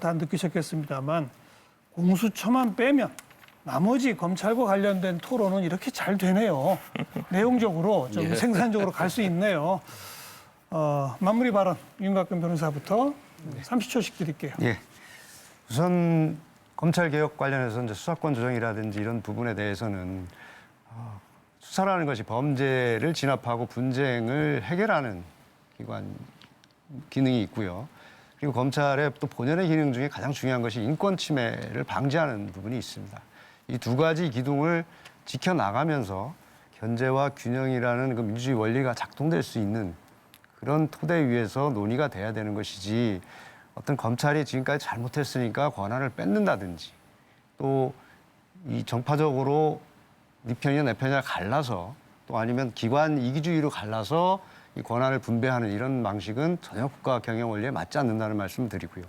다 느끼셨겠습니다만 공수처만 빼면 나머지 검찰과 관련된 토론은 이렇게 잘 되네요. 내용적으로 좀 생산적으로 갈 수 있네요. 마무리 발언 윤곽근 변호사부터 30초씩 드릴게요. 예. 우선 검찰 개혁 관련해서 이제 수사권 조정이라든지 이런 부분에 대해서는 수사라는 것이 범죄를 진압하고 분쟁을 해결하는 기능이 있고요. 그리고 검찰의 또 본연의 기능 중에 가장 중요한 것이 인권 침해를 방지하는 부분이 있습니다. 이 두 가지 기둥을 지켜나가면서 견제와 균형이라는 그 민주주의 원리가 작동될 수 있는 그런 토대 위에서 논의가 돼야 되는 것이지, 어떤 검찰이 지금까지 잘못했으니까 권한을 뺏는다든지 또 이 정파적으로 네 편이냐 내 편이냐 갈라서, 또 아니면 기관 이기주의로 갈라서 이 권한을 분배하는 이런 방식은 전혀 국가 경영 원리에 맞지 않는다는 말씀을 드리고요.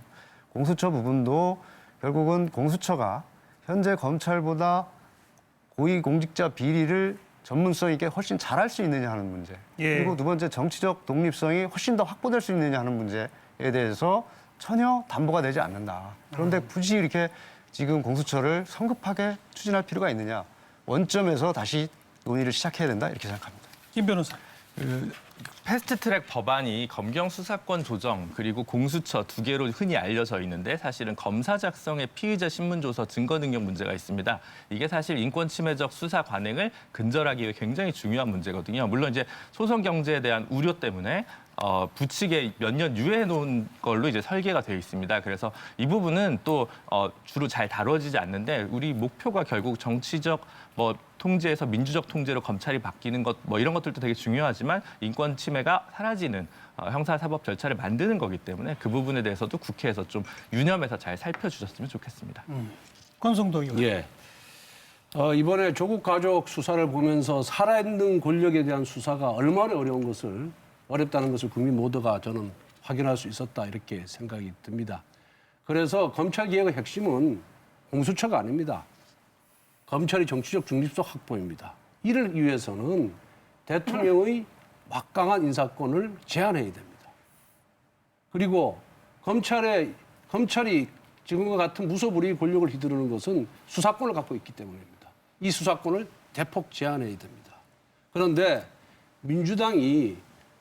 공수처 부분도 결국은 공수처가 현재 검찰보다 고위공직자 비리를 전문성 있게 훨씬 잘할 수 있느냐 하는 문제. 그리고 두 번째, 정치적 독립성이 훨씬 더 확보될 수 있느냐 하는 문제에 대해서 전혀 담보가 되지 않는다. 그런데 굳이 이렇게 지금 공수처를 성급하게 추진할 필요가 있느냐. 원점에서 다시 논의를 시작해야 된다, 이렇게 생각합니다. 김 변호사. 패스트트랙 법안이 검경 수사권 조정 그리고 공수처 두 개로 흔히 알려져 있는데, 사실은 검사 작성의 피의자 신문조서 증거 능력 문제가 있습니다. 이게 사실 인권 침해적 수사 관행을 근절하기 위해 굉장히 중요한 문제거든요. 물론 이제 소송 경제에 대한 우려 때문에 부칙에 몇 년 유예해 놓은 걸로 이제 설계가 되어 있습니다. 그래서 이 부분은 또 주로 잘 다뤄지지 않는데, 우리 목표가 결국 정치적 통제에서 민주적 통제로 검찰이 바뀌는 것, 이런 것들도 되게 중요하지만 인권 침해가 사라지는 형사사법 절차를 만드는 거기 때문에 그 부분에 대해서도 국회에서 좀 유념해서 잘 살펴주셨으면 좋겠습니다. 권성동 의원. 예. 이번에 조국 가족 수사를 보면서 살아있는 권력에 대한 수사가 얼마나 어렵다는 것을 국민 모두가 저는 확인할 수 있었다, 이렇게 생각이 듭니다. 그래서 검찰개혁의 핵심은 공수처가 아닙니다. 검찰이 정치적 중립성 확보입니다. 이를 위해서는 대통령의 막강한 인사권을 제한해야 됩니다. 그리고 검찰이 지금과 같은 무소불위의 권력을 휘두르는 것은 수사권을 갖고 있기 때문입니다. 이 수사권을 대폭 제한해야 됩니다. 그런데 민주당이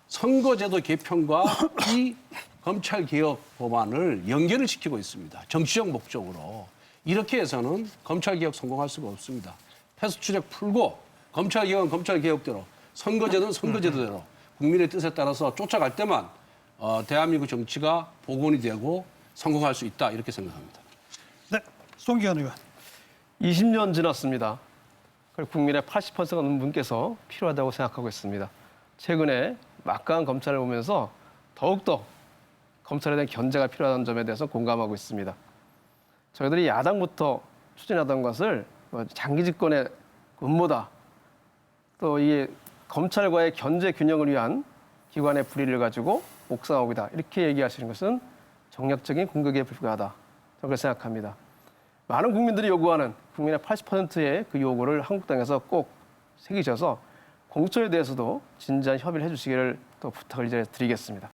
선거제도 개편과 이 검찰개혁 법안을 연계를 시키고 있습니다. 정치적 목적으로. 이렇게 해서는 검찰개혁 성공할 수가 없습니다. 패스트트랙 풀고 검찰개혁은 검찰개혁대로, 선거제도는 선거제도대로 국민의 뜻에 따라서 쫓아갈 때만 대한민국 정치가 복원이 되고 성공할 수 있다, 이렇게 생각합니다. 네, 송기현 의원. 20년 지났습니다. 국민의 80%가 넘는 분께서 필요하다고 생각하고 있습니다. 최근에 막강한 검찰을 보면서 더욱더 검찰에 대한 견제가 필요하다는 점에 대해서 공감하고 있습니다. 저희들이 야당부터 추진하던 것을 장기 집권의 음모다, 또 이 검찰과의 견제 균형을 위한 기관의 불의를 가지고 옥상옥이다, 이렇게 얘기하시는 것은 정략적인 공격에 불과하다, 저렇게 생각합니다. 많은 국민들이 요구하는 국민의 80%의 그 요구를 한국당에서 꼭 새기셔서 공수처에 대해서도 진지한 협의를 해주시기를 또 부탁을 드리겠습니다.